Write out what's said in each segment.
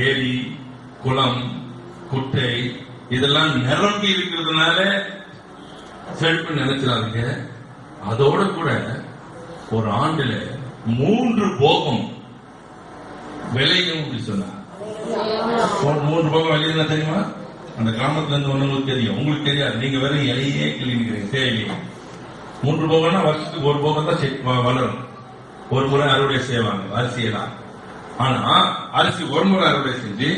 ஏரி, குளம், குட்டை இதெல்லாம் நிரம்பி இருக்கிறதுனால செழிப்பு நினைச்சிடாதீங்க. அதோட கூட ஒரு ஆண்டுல 3 போகம் விளையும் சொன்னார். 3 போகம் விளையுதுன்னா தெரியுமா? அந்த கிராமத்துல இருந்து ஒண்ணு தெரியும், உங்களுக்கு தெரியாது. நீங்க வெறும் இலையே கிளிக்கிறீங்க, தேவையில்லை. 3 போகம்னா வருஷத்துக்கு 1 போகம் தான் வளரும். ஒரு முறை அறுவடை செய்வாங்க அரிசியெல்லாம். ஆனா அரிசி ஒரு முறை அறுவடை செஞ்சு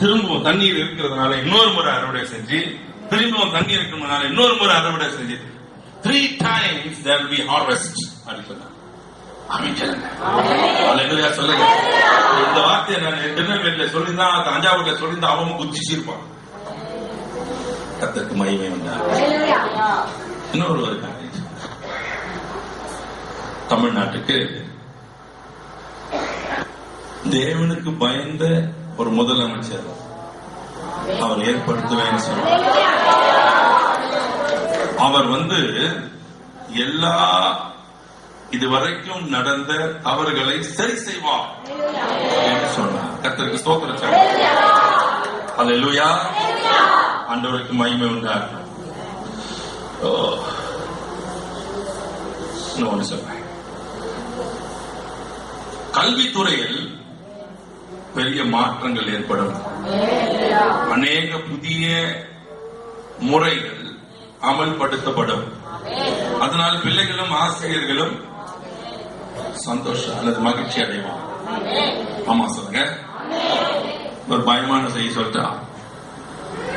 திரும்பவும் தண்ணீர் இருக்கிறதுனால இன்னொரு முறை அறுவடை செஞ்சு திரும்பவும் தண்ணீர் இருக்கிறதுனால இன்னொரு முறை அறுவடை செஞ்சு 3 times there will be harvest அப்படின்னு சொன்னாங்க. சொல்லுங்க. இந்த வார்த்தையை நான் திருநெல்வேலியில சொல்லியிருந்தா, தஞ்சாவூர்ல சொல்லியிருந்தா அவன் குதிச்சிருப்பான். கர்த்தருக்கு மகிமை உண்டாக. இன்னொரு ஒரு காரியம், தமிழ்நாட்டுக்கு தேவனுக்கு பயந்த ஒரு முதலமைச்சர் அவர் ஏற்படுத்துவேன்னு சொன்னார். அவர் எல்லா இதுவரைக்கும் நடந்த தவறுகளை சரி செய்வார் என்று சொன்னார். கர்த்தருக்கு ஸ்தோத்திரம். அல்லேலூயா. ஆண்டவருக்கு மகிமை உண்டாக. இன்னொன்னு சொல்றேன், கல்வித்துறையில் பெரிய மாற்றங்கள் ஏற்படும். அநேக புதிய முறைகள் அமல்படுத்தப்படும். அதனால் பிள்ளைகளும் ஆசிரியர்களும் சந்தோஷம் அல்லது மகிழ்ச்சி அடைவாங்க. ஆமா சொல்லுங்க. ஒரு பயமான செய்தி சொல்லிட்டா,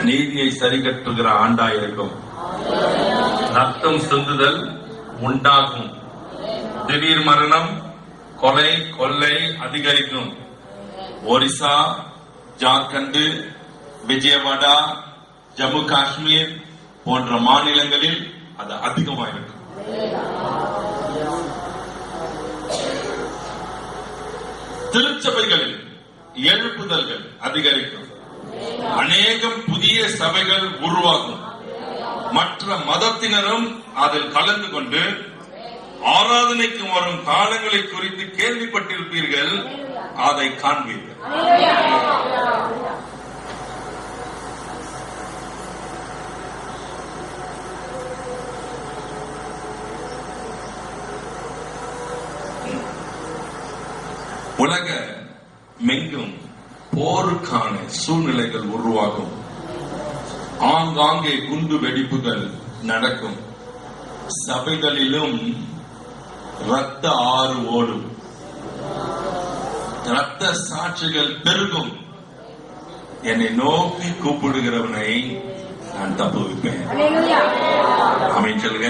நீதியை சரி கட்டுகிற ஆண்டா இருக்கும். ரத்தம் சிந்துதல் உண்டாகும். திடீர் மரணம், கொலை, கொள்ளை அதிகரிக்கும். ஒரிசா, ஜார்க்கண்ட், விஜயவாடா, ஜம்மு காஷ்மீர் போன்ற மாநிலங்களில் அது அதிகமாக இருக்கும். திருச்சபைகளில் எழுப்புதல்கள் அதிகரிக்கும். அநேகம் புதிய சபைகள் உருவாகும். மற்ற மதத்தினரும் அதில் கலந்து கொண்டு ஆராதனைக்கு வரும் காலங்களை குறித்து கேள்விப்பட்டிருப்பீர்கள், அதை காண்பீர்கள். உலக மெங்கும் போருக்கான சூழ்நிலைகள் உருவாகும். ஆங்காங்கே குண்டு வெடிப்புகள் நடக்கும். சபைகளிலும் இரத்த ஆறு ஓடும். இரத்த சாட்சிகள் பெருகும். என்னை நோக்கி கூப்பிடுகிறவனை நான் தப்புவிப்பேன். ஆமென் சொல்லுங்க.